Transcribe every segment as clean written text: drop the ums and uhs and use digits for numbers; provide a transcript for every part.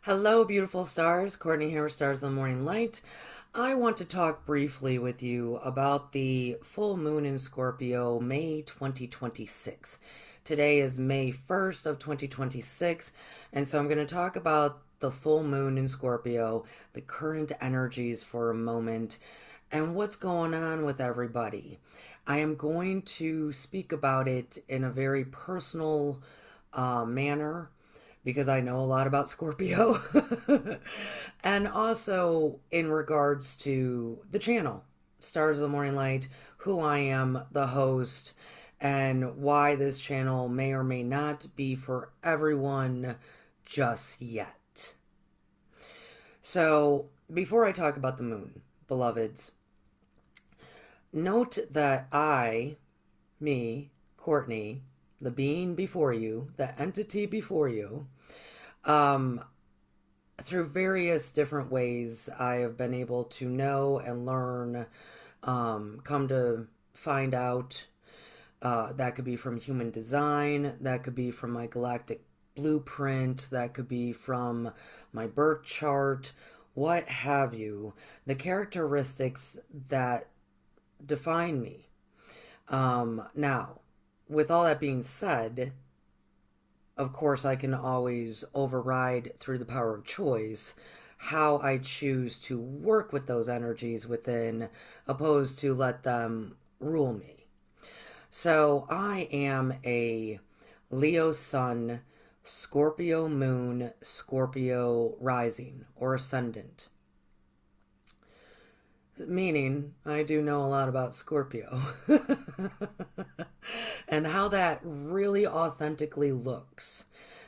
Hello, beautiful stars. Courtney here with Stars on the Morning Light. I want to talk briefly with you about the full moon in Scorpio, May 2026. Today is May 1st of 2026, and so I'm going to talk about the full moon in Scorpio, the current energies for a moment, and what's going on with everybody. I am going to speak about it in a very personal manner because I know a lot about Scorpio. And also in regards to the channel, Stars of the Morning Light, who I am, the host, and why this channel may or may not be for everyone just yet. So, before I talk about the moon, beloveds, note that me, Courtney, the being before you, the entity before you, um, through various different ways, I have been able to know and learn, come to find out. That could be from human design, that could be from my galactic blueprint, that could be from my birth chart, what have you. The characteristics that define me. Now, with all that being said, of course, I can always override through the power of choice how I choose to work with those energies within, opposed to let them rule me. So I am a Leo Sun, Scorpio Moon, Scorpio Rising, or Ascendant. Meaning, I do know a lot about Scorpio. And how that really authentically looks.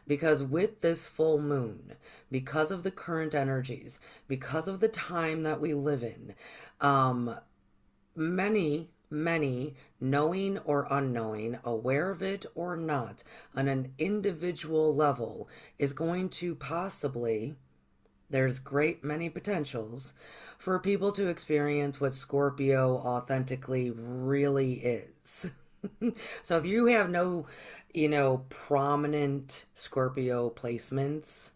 Because with this full moon, because of the current energies, because of the time that we live in, many, knowing or unknowing, aware of it or not, on an individual level, is going to possibly, there's great many potentials for people to experience what Scorpio authentically really is. So if you have no, prominent Scorpio placements,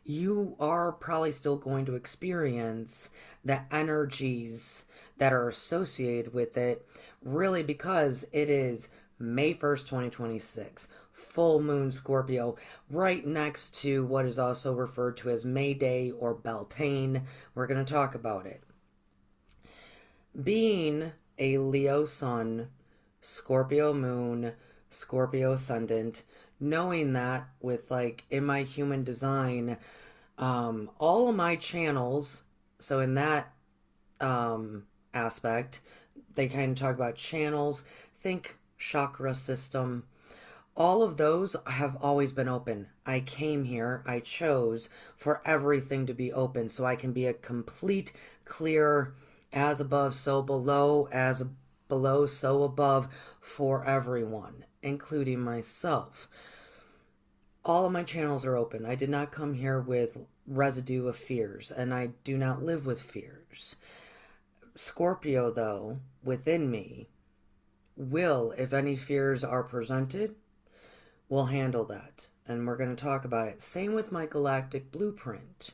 you are probably still going to experience the energies that are associated with it, really, because it is May 1st, 2026, full moon Scorpio, right next to what is also referred to as May Day or Beltane. We're going to talk about it. Being a Leo Sun, Scorpio Moon, Scorpio Ascendant, knowing that with like in my human design, all of my channels, so in that aspect, they kind of talk about channels, think chakra system. All of those have always been open. I came here, I chose for everything to be open so I can be a complete, clear, as above, so below, as below, so above for everyone, including myself. All of my channels are open. I did not come here with residue of fears, and I do not live with fears. Scorpio, though, within me, will, if any fears are presented, will handle that. And we're going to talk about it. Same with my galactic blueprint.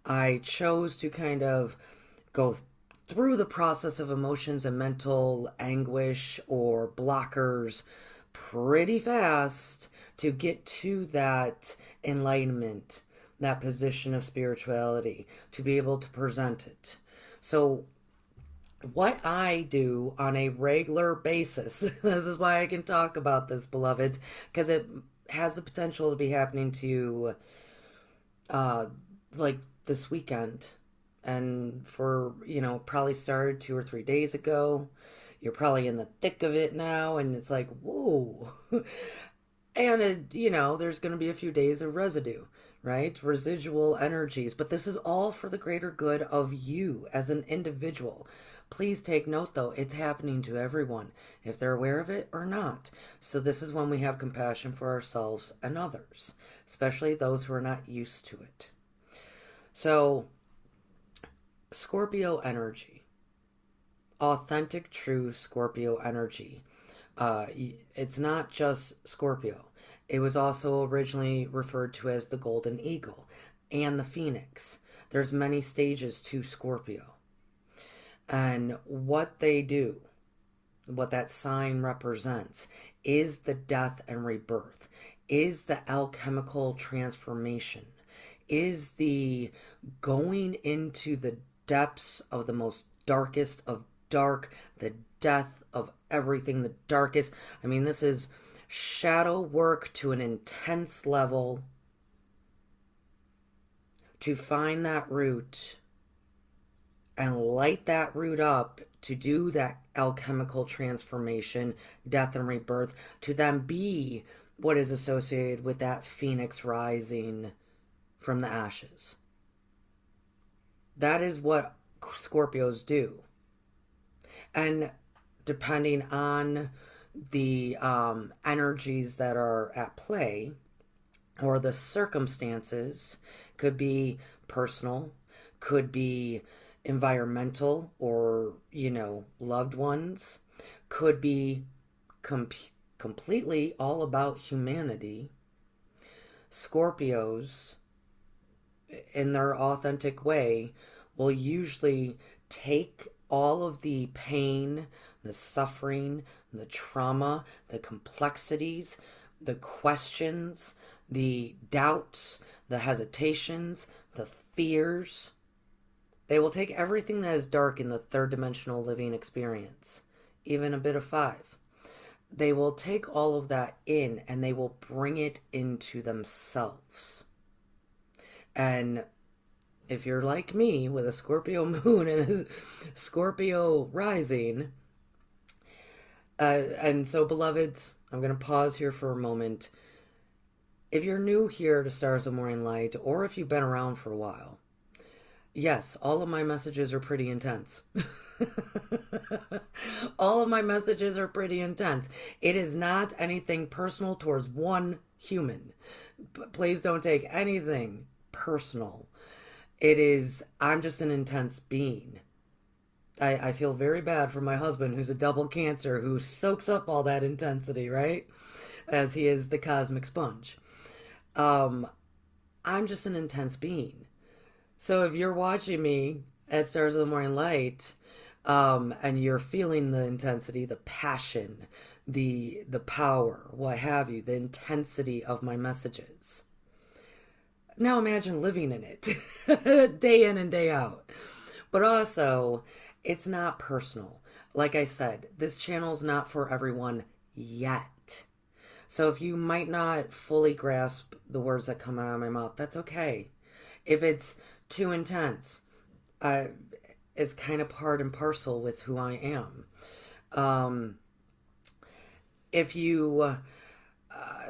I chose to kind of go through the process of emotions and mental anguish or blockers pretty fast to get to that enlightenment, that position of spirituality, to be able to present it. So what I do on a regular basis, this is why I can talk about this, beloveds, because it has the potential to be happening to you like this weekend. And for, probably started 2 or 3 days ago. You're probably in the thick of it now, and it's like, whoa. And, there's going to be a few days of residue, right? Residual energies. But this is all for the greater good of you as an individual. Please take note, though, it's happening to everyone, if they're aware of it or not. So this is when we have compassion for ourselves and others, especially those who are not used to it. So, Scorpio energy, authentic, true Scorpio energy. It's not just Scorpio. It was also originally referred to as the golden eagle. and the Phoenix. There's many stages to Scorpio. And what they do, what that sign represents, is the death and rebirth, is the alchemical transformation, is the going into the depths of the most darkest of dark, the death of everything, the darkest. I mean, this is shadow work to an intense level to find that root and light that root up to do that alchemical transformation, death and rebirth, to then be what is associated with that phoenix rising from the ashes. That is what Scorpios do. And depending on the energies that are at play or the circumstances, could be personal, could be environmental, or, loved ones, could be completely all about humanity. Scorpios, in their authentic way, will usually take all of the pain, the suffering, the trauma, the complexities, the questions, the doubts, the hesitations, the fears. They will take everything that is dark in the third dimensional living experience, even a bit of 5. They will take all of that in and they will bring it into themselves. And if you're like me with a Scorpio moon and a Scorpio rising, and so beloveds, I'm going to pause here for a moment. If you're new here to Stars of Morning Light, or if you've been around for a while, yes, all of my messages are pretty intense. All of my messages are pretty intense. It is not anything personal towards one human. Please don't take anything personal. It is, I'm just an intense being. I feel very bad for my husband, who's a double Cancer, who soaks up all that intensity, right? As he is the cosmic sponge. I'm just an intense being. So if you're watching me at Stars of the Morning Light, and you're feeling the intensity, the passion, the power, what have you, the intensity of my messages, now imagine living in it day in and day out. But also, it's not personal. Like I said, this channel is not for everyone yet. So if you might not fully grasp the words that come out of my mouth, that's okay. If it's too intense, it's kind of part and parcel with who I am. If you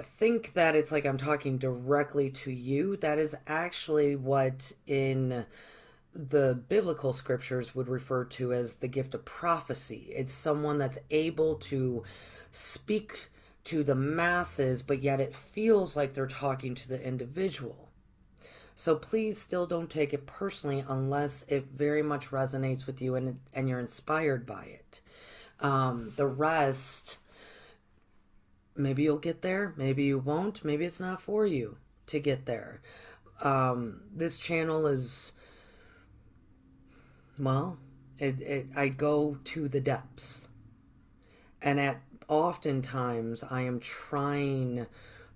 think that it's like I'm talking directly to you, that is actually what in the biblical scriptures would refer to as the gift of prophecy. It's someone that's able to speak to the masses, but yet it feels like they're talking to the individual. So please still don't take it personally unless it very much resonates with you and you're inspired by it. The rest, maybe you'll get there, maybe you won't, maybe it's not for you to get there. This channel is, well, I go to the depths. And oftentimes I am trying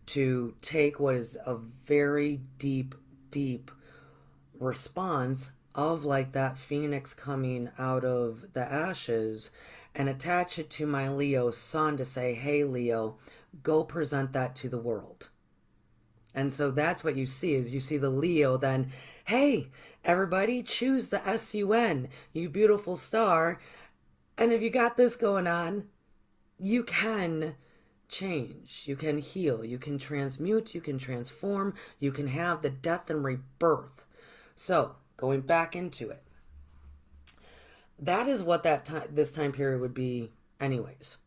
to take what is a very deep response of like that phoenix coming out of the ashes and attach it to my Leo sun to say, hey Leo, go present that to the world. And so that's what you see, is you see the Leo then, hey, everybody choose the SUN, you beautiful star. And if you got this going on, you can change, you can heal, you can transmute, you can transform, you can have the death and rebirth. So going back into it, that is what this time period would be anyways.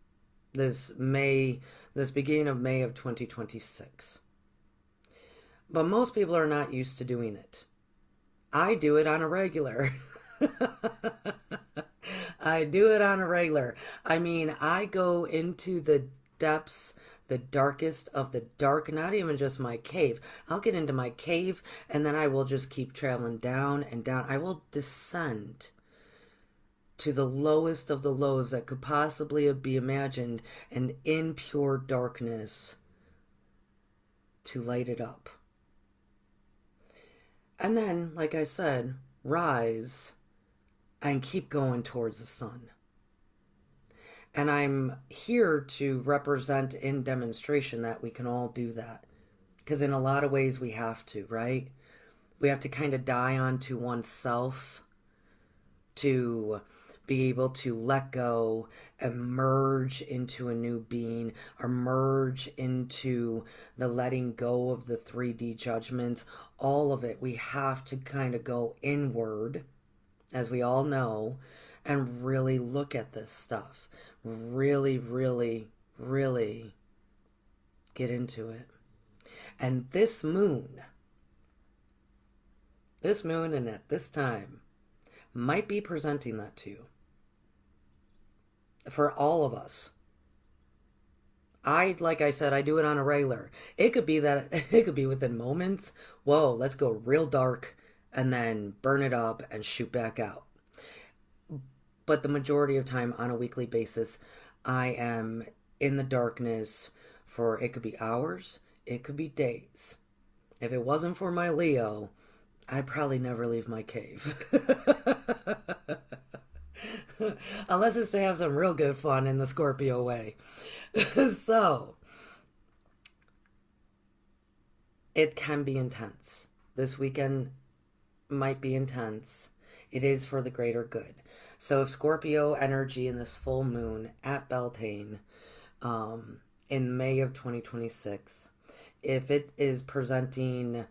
This beginning of May of 2026. But most people are not used to doing it. I do it on a regular. I do it on a regular. I mean, I go into the depths the darkest of the dark, not even just my cave. I'll get into my cave and then I will just keep traveling down and down. I will descend to the lowest of the lows that could possibly be imagined, and in pure darkness to light it up. And then, like I said, rise and keep going towards the sun. And I'm here to represent in demonstration that we can all do that. Because in a lot of ways we have to, right? We have to kind of die onto oneself to be able to let go and merge into a new being, or merge into the letting go of the 3D judgments. All of it, we have to kind of go inward, as we all know, and really look at this stuff. Really, really, really get into it. And this moon and at this time might be presenting that to you. For all of us. Like I said, I do it on a regular. It could be that, it could be within moments. Whoa, let's go real dark and then burn it up and shoot back out. But the majority of time on a weekly basis, I am in the darkness for, it could be hours, it could be days. If it wasn't for my Leo, I'd probably never leave my cave. Unless it's to have some real good fun in the Scorpio way. So, it can be intense. This weekend might be intense. It is for the greater good. So if Scorpio energy in this full moon at Beltane in May of 2026, if it is presenting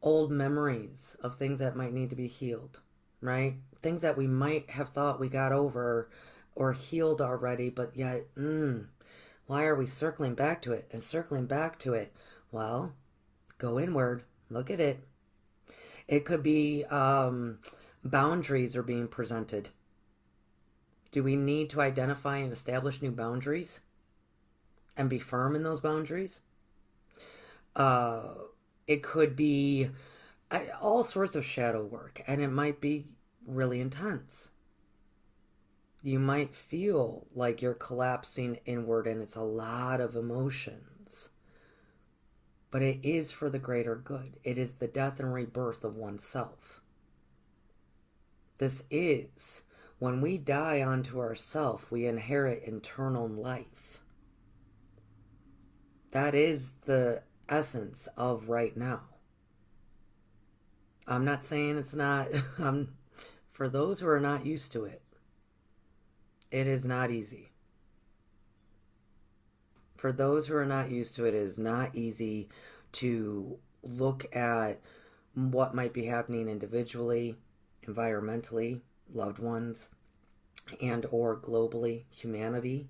old memories of things that might need to be healed, right? Things that we might have thought we got over or healed already, but yet, why are we circling back to it and circling back to it? Well, go inward, look at it. It could be boundaries are being presented. Do we need to identify and establish new boundaries and be firm in those boundaries? It could be all sorts of shadow work, and it might be really intense. You might feel like you're collapsing inward and it's a lot of emotions. But it is for the greater good. It is the death and rebirth of oneself. This is, when we die onto ourself, we inherit eternal life. That is the essence of right now. I'm not saying it's not, for those who are not used to it, it is not easy. For those who are not used to it, it is not easy to look at what might be happening individually, environmentally, loved ones, and or globally, humanity,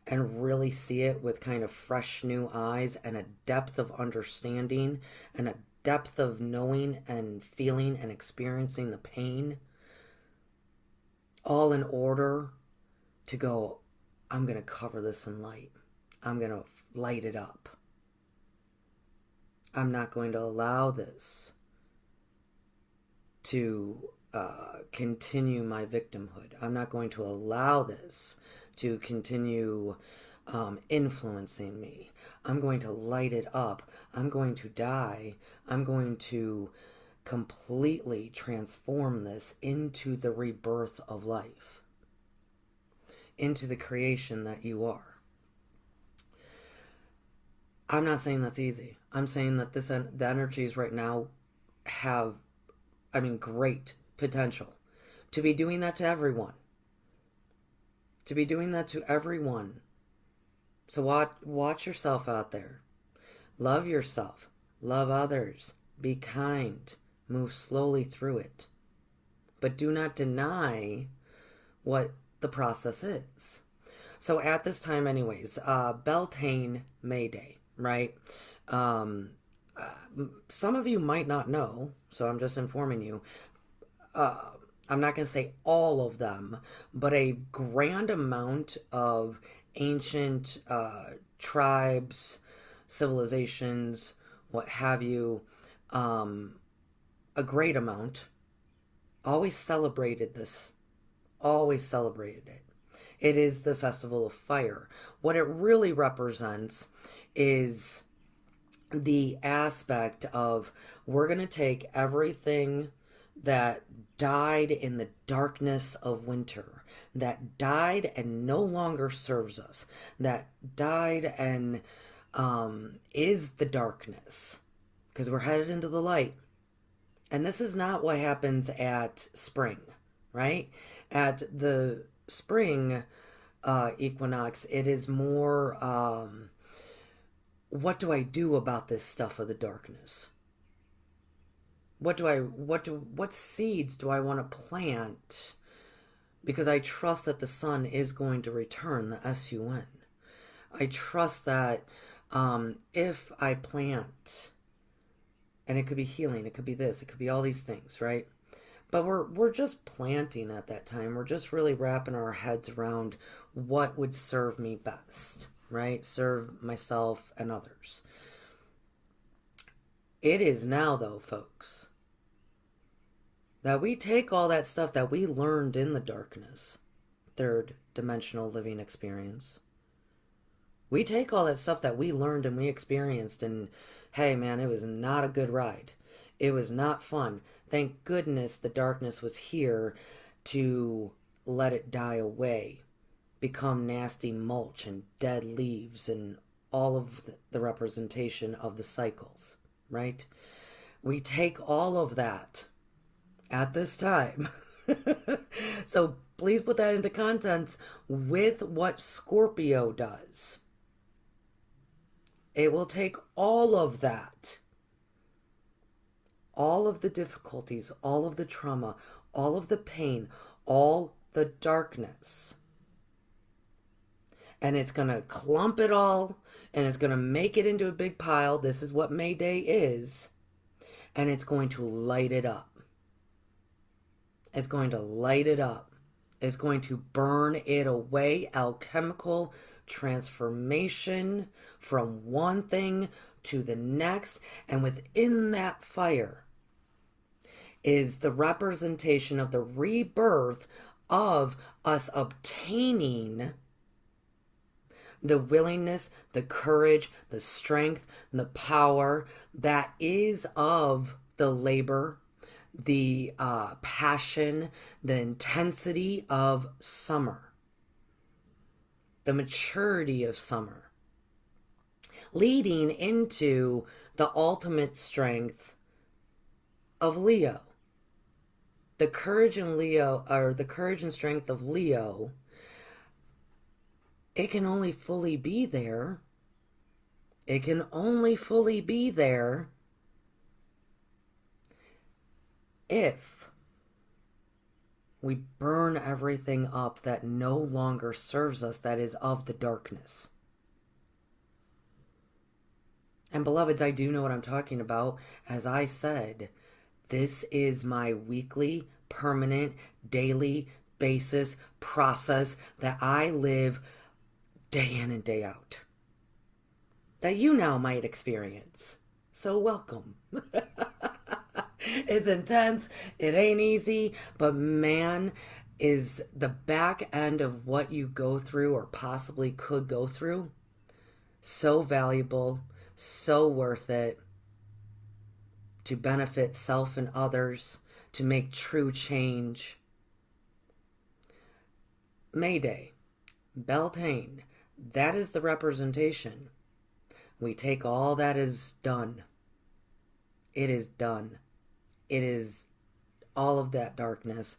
and really see it with kind of fresh new eyes and a depth of understanding and a depth of knowing and feeling and experiencing the pain, all in order to go, I'm going to cover this in light. I'm going to light it up. I'm not going to allow this to continue my victimhood. I'm not going to allow this to continue influencing me. I'm going to light it up. I'm going to die. I'm going to completely transform this into the rebirth of life, into the creation that you are. I'm not saying that's easy. I'm saying that the energies right now have, great potential to be doing that to everyone. To be doing that to everyone. So watch yourself out there. Love yourself. Love others. Be kind. Move slowly through it. But do not deny what the process is. So at this time anyways, Beltane May Day, right? Some of you might not know, so I'm just informing you. I'm not going to say all of them, but a grand amount of ancient tribes, civilizations, what have you, a great amount, always celebrated this, always celebrated it. It is the festival of fire. What it really represents is the aspect of we're going to take everything that died in the darkness of winter, that died and no longer serves us, that died and is the darkness, because we're headed into the light. And this is not what happens at spring, right? At the spring equinox, it is more what do I do about this stuff of the darkness? What seeds do I want to plant? Because I trust that the sun is going to return, the sun. I trust that if I plant, and it could be healing, it could be this, it could be all these things, right? But we're just planting at that time. We're just really wrapping our heads around what would serve me best, right? Serve myself and others. It is now, though, folks, that we take all that stuff that we learned in the darkness, third dimensional living experience. We take all that stuff that we learned and we experienced, and hey, man, it was not a good ride. It was not fun. Thank goodness the darkness was here to let it die away, become nasty mulch and dead leaves and all of the representation of the cycles, right? We take all of that at this time. So please put that into context with what Scorpio does. It will take all of that, all of the difficulties, all of the trauma, all of the pain, all the darkness, and it's going to clump it all, and it's going to make it into a big pile. This is what May Day is, and it's going to light it up. It's going to light it up. It's going to burn it away. Alchemical transformation from one thing to the next. And within that fire is the representation of the rebirth of us obtaining the willingness, the courage, the strength, and the power that is of the labor, the passion, the intensity of summer, the maturity of summer, leading into the ultimate strength of Leo. The courage in Leo, or the courage and strength of Leo, it can only fully be there. It can only fully be there if we burn everything up that no longer serves us, that is of the darkness. And beloveds, I do know what I'm talking about. As I said, this is my weekly, permanent, daily basis process that I live day in and day out, that you now might experience. So welcome. It's intense. It ain't easy, but man, is the back end of what you go through or possibly could go through so valuable, so worth it to benefit self and others, to make true change. May Day, Beltane, that is the representation. We take all that is done. It is done. It is all of that darkness,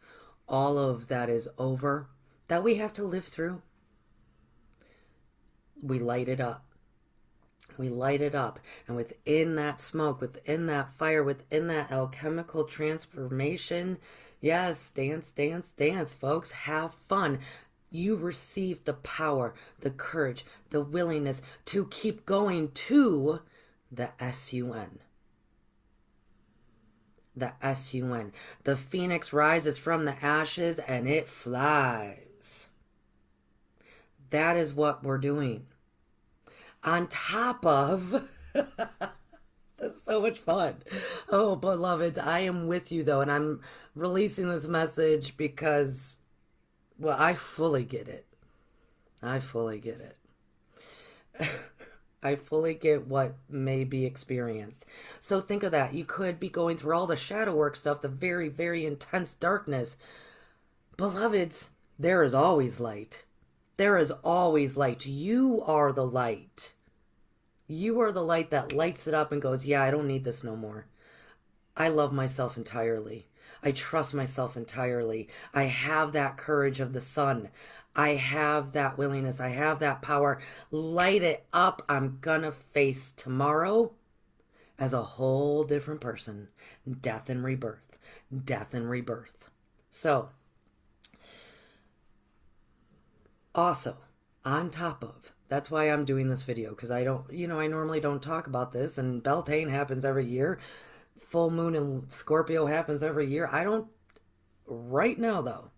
all of that is over, that we have to live through. We light it up. We light it up. And within that smoke, within that fire, within that alchemical transformation, yes, dance, dance, dance, folks. Have fun. You receive the power, the courage, the willingness to keep going to the sun. The sun. The phoenix rises from the ashes and it flies. That is what we're doing. On top of, that's so much fun. Oh, beloveds, I am with you though, and I'm releasing this message because, well, I fully get it. I fully get it. I fully get what may be experienced. So think of that. You could be going through all the shadow work stuff, the very, very intense darkness. Beloveds, there is always light. There is always light. You are the light. You are the light that lights it up and goes, yeah, I don't need this no more. I love myself entirely. I trust myself entirely. I have that courage of the sun. I have that willingness. I have that power. Light it up. I'm gonna face tomorrow as a whole different person. Death and rebirth. Death and rebirth. So, also, on top of, that's why I'm doing this video, because I don't, I normally don't talk about this, and Beltane happens every year. Full moon in Scorpio happens every year. I don't, right now though,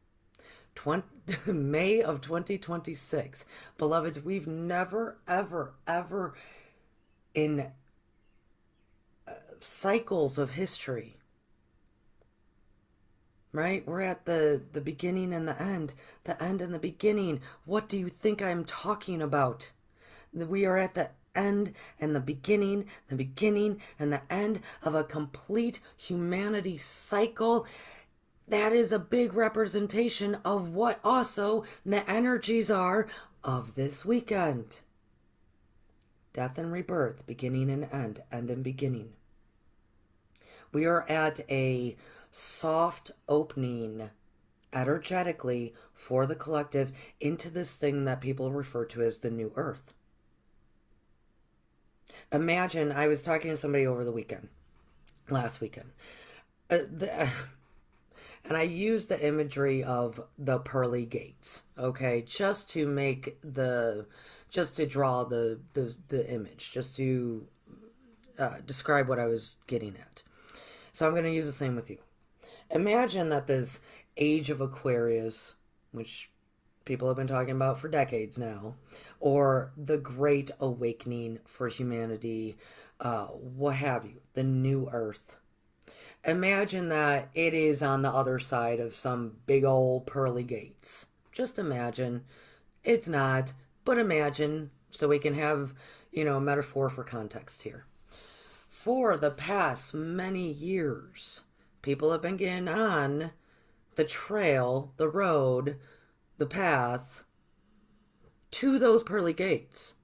May of 2026. Beloveds, we've never, ever, ever in cycles of history, right? We're at the beginning and the end and the beginning. What do you think I'm talking about? We are at the end and the beginning and the end of a complete humanity cycle. That is a big representation of what also the energies are of this weekend. Death and rebirth, beginning and end and beginning. We are at a soft opening energetically for the collective into this thing that people refer to as the new earth. Imagine, I was talking to somebody over the weekend, last weekend, and I used the imagery of the pearly gates, okay, just to draw the image, just to describe what I was getting at. So I'm going to use the same with you. Imagine that this age of Aquarius, which people have been talking about for decades now, or the Great Awakening for humanity, what have you, the new earth. Imagine that it is on the other side of some big old pearly gates. Just imagine. It's not, but imagine, so we can have, a metaphor for context here. For the past many years, people have been getting on the trail, the road, the path to those pearly gates.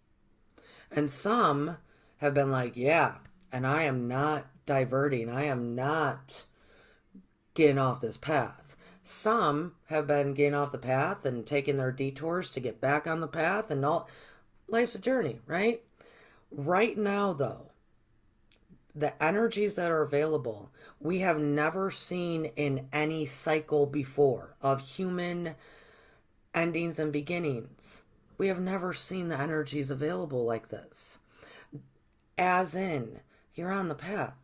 And some have been like, yeah, and I am not diverting. I am not getting off this path. Some have been getting off the path and taking their detours to get back on the path, and all. Life's a journey, right? Right now, though, the energies that are available, we have never seen in any cycle before of human endings and beginnings. We have never seen the energies available like this. As in, you're on the path.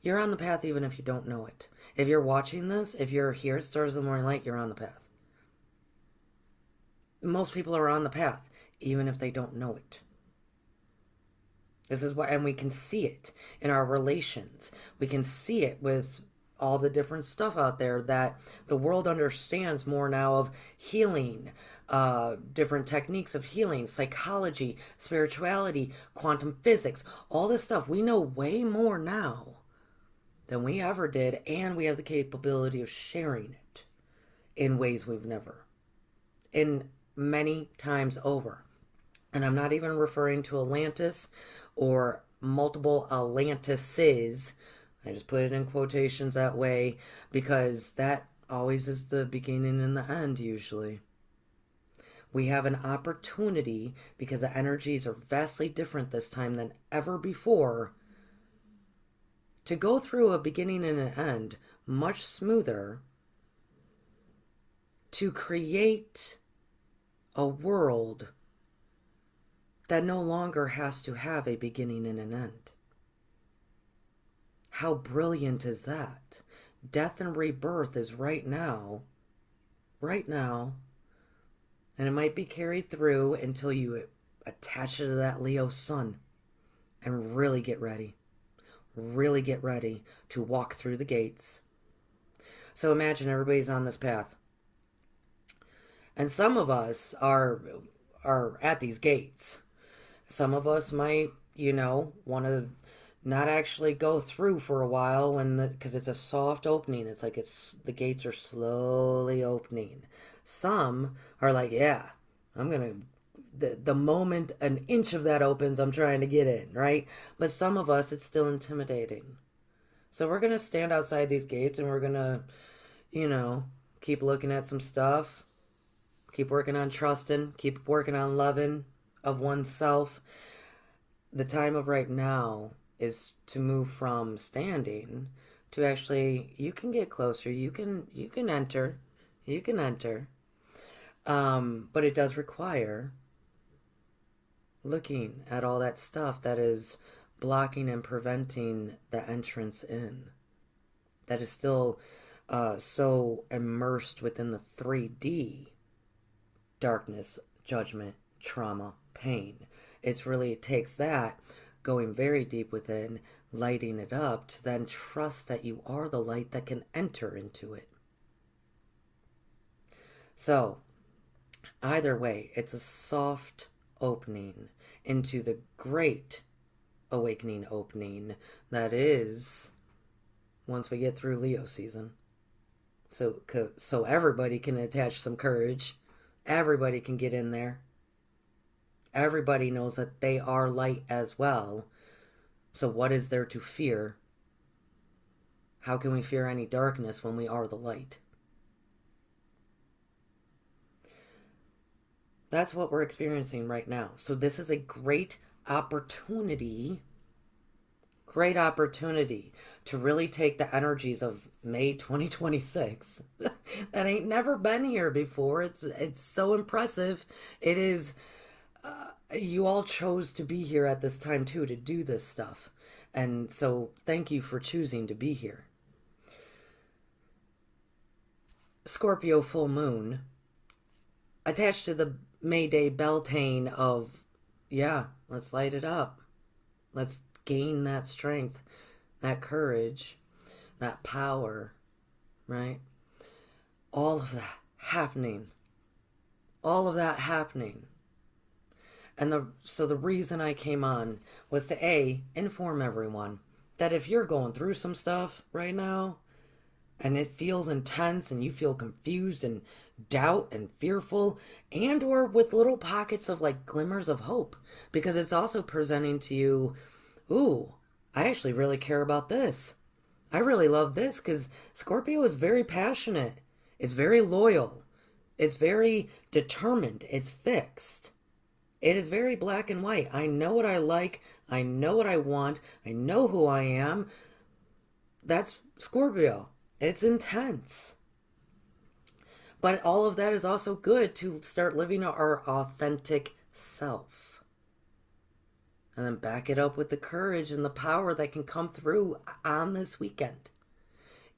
You're on the path even if you don't know it. If you're watching this, if you're here at Stars of the Morning Light, you're on the path. Most people are on the path, even if they don't know it. This is why, and we can see it in our relations. We can see it with all the different stuff out there that the world understands more now of healing, different techniques of healing, psychology, spirituality, quantum physics, all this stuff. We know way more now than we ever did, and we have the capability of sharing it in ways we've never, in many times over. And I'm not even referring to Atlantis or multiple Atlantises. I just put it in quotations that way because that always is the beginning and the end usually. We have an opportunity because the energies are vastly different this time than ever before to go through a beginning and an end much smoother, to create a world that no longer has to have a beginning and an end. How brilliant is that? Death and rebirth is right now, and it might be carried through until you attach it to that Leo sun and really get ready. Really get ready to walk through the gates. So imagine everybody's on this path. And some of us are at these gates. Some of us might, want to not actually go through for a while because it's a soft opening. It's like the gates are slowly opening. Some are like, yeah, I'm gonna the moment an inch of that opens, I'm trying to get in, right? But some of us, it's still intimidating. So we're gonna stand outside these gates and we're gonna, keep looking at some stuff, keep working on trusting, keep working on loving of oneself. The time of right now is to move from standing to actually, you can get closer, you can enter, you can enter. But it does require looking at all that stuff that is blocking and preventing the entrance in. That is still so immersed within the 3D darkness, judgment, trauma, pain. It takes that going very deep within, lighting it up to then trust that you are the light that can enter into it. So, either way, it's a soft opening into the great awakening opening that is once we get through Leo season. So everybody can attach some courage. Everybody can get in there. Everybody knows that they are light as well. So what is there to fear? How can we fear any darkness when we are the light? That's what we're experiencing right now. So this is a great opportunity to really take the energies of May 2026 that ain't never been here before. It's so impressive. It is. You all chose to be here at this time too to do this stuff, and so thank you for choosing to be here. Scorpio full moon attached to the Mayday Beltane of, yeah, let's light it up. Let's gain that strength, that courage, that power, right? All of that happening. All of that happening. And so the reason I came on was to inform everyone that if you're going through some stuff right now and it feels intense and you feel confused and doubt and fearful and or with little pockets of like glimmers of hope, because it's also presenting to you, ooh, I actually really care about this. I really love this, because Scorpio is very passionate. It's very loyal. It's very determined. It's fixed. It is very black and white. I know what I like. I know what I want. I know who I am. That's Scorpio. It's intense. But all of that is also good to start living our authentic self. And then back it up with the courage and the power that can come through on this weekend,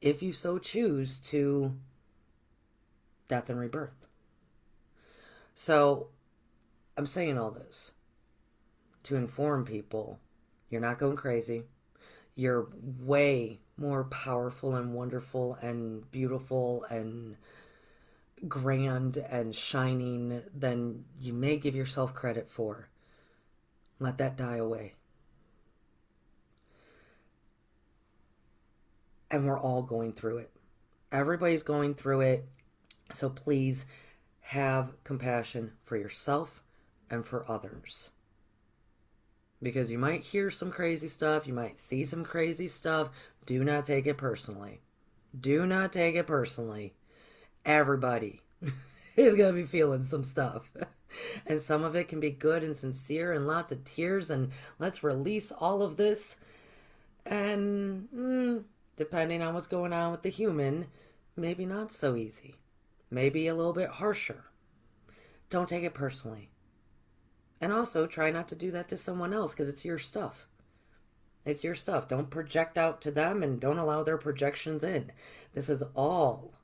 if you so choose to death and rebirth. So I'm saying all this to inform people you're not going crazy. You're way more powerful and wonderful and beautiful and grand and shining than you may give yourself credit for. Let that die away. And we're all going through it. Everybody's going through it. So please have compassion for yourself and for others. Because you might hear some crazy stuff. You might see some crazy stuff. Do not take it personally. Do not take it personally. Everybody is going to be feeling some stuff. And some of it can be good and sincere and lots of tears. And let's release all of this. And depending on what's going on with the human, maybe not so easy. Maybe a little bit harsher. Don't take it personally. And also try not to do that to someone else, because it's your stuff. It's your stuff. Don't project out to them and don't allow their projections in. This is all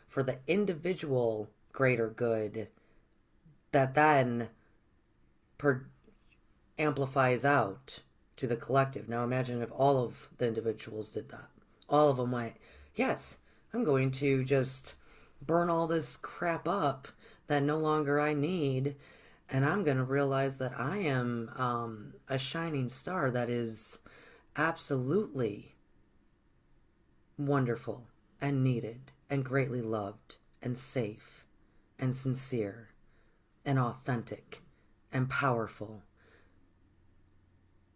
for the individual greater good that then per- amplifies out to the collective. Now imagine if all of the individuals did that. All of them went, yes, I'm going to just burn all this crap up that no longer I need, and I'm going to realize that I am a shining star that is absolutely wonderful and needed and greatly loved and safe and sincere and authentic and powerful.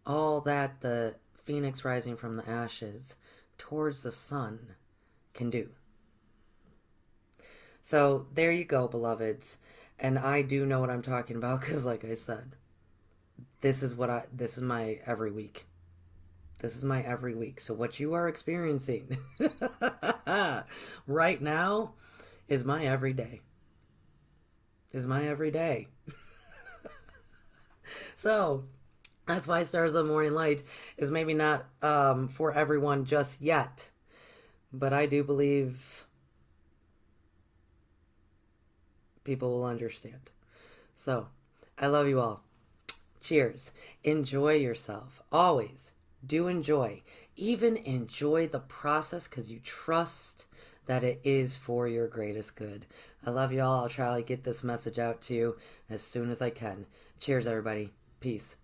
All that the phoenix rising from the ashes towards the sun can do. So there you go, beloveds. And I do know what I'm talking about because, like I said, this is my every week. This is my every week. So what you are experiencing right now is my every day. Is my every day. So that's why Stars of the Morning Light is maybe not for everyone just yet. But I do believe people will understand. So I love you all. Cheers. Enjoy yourself. Always do enjoy. Even enjoy the process because you trust that it is for your greatest good. I love you all. I'll try to get this message out to you as soon as I can. Cheers, everybody. Peace.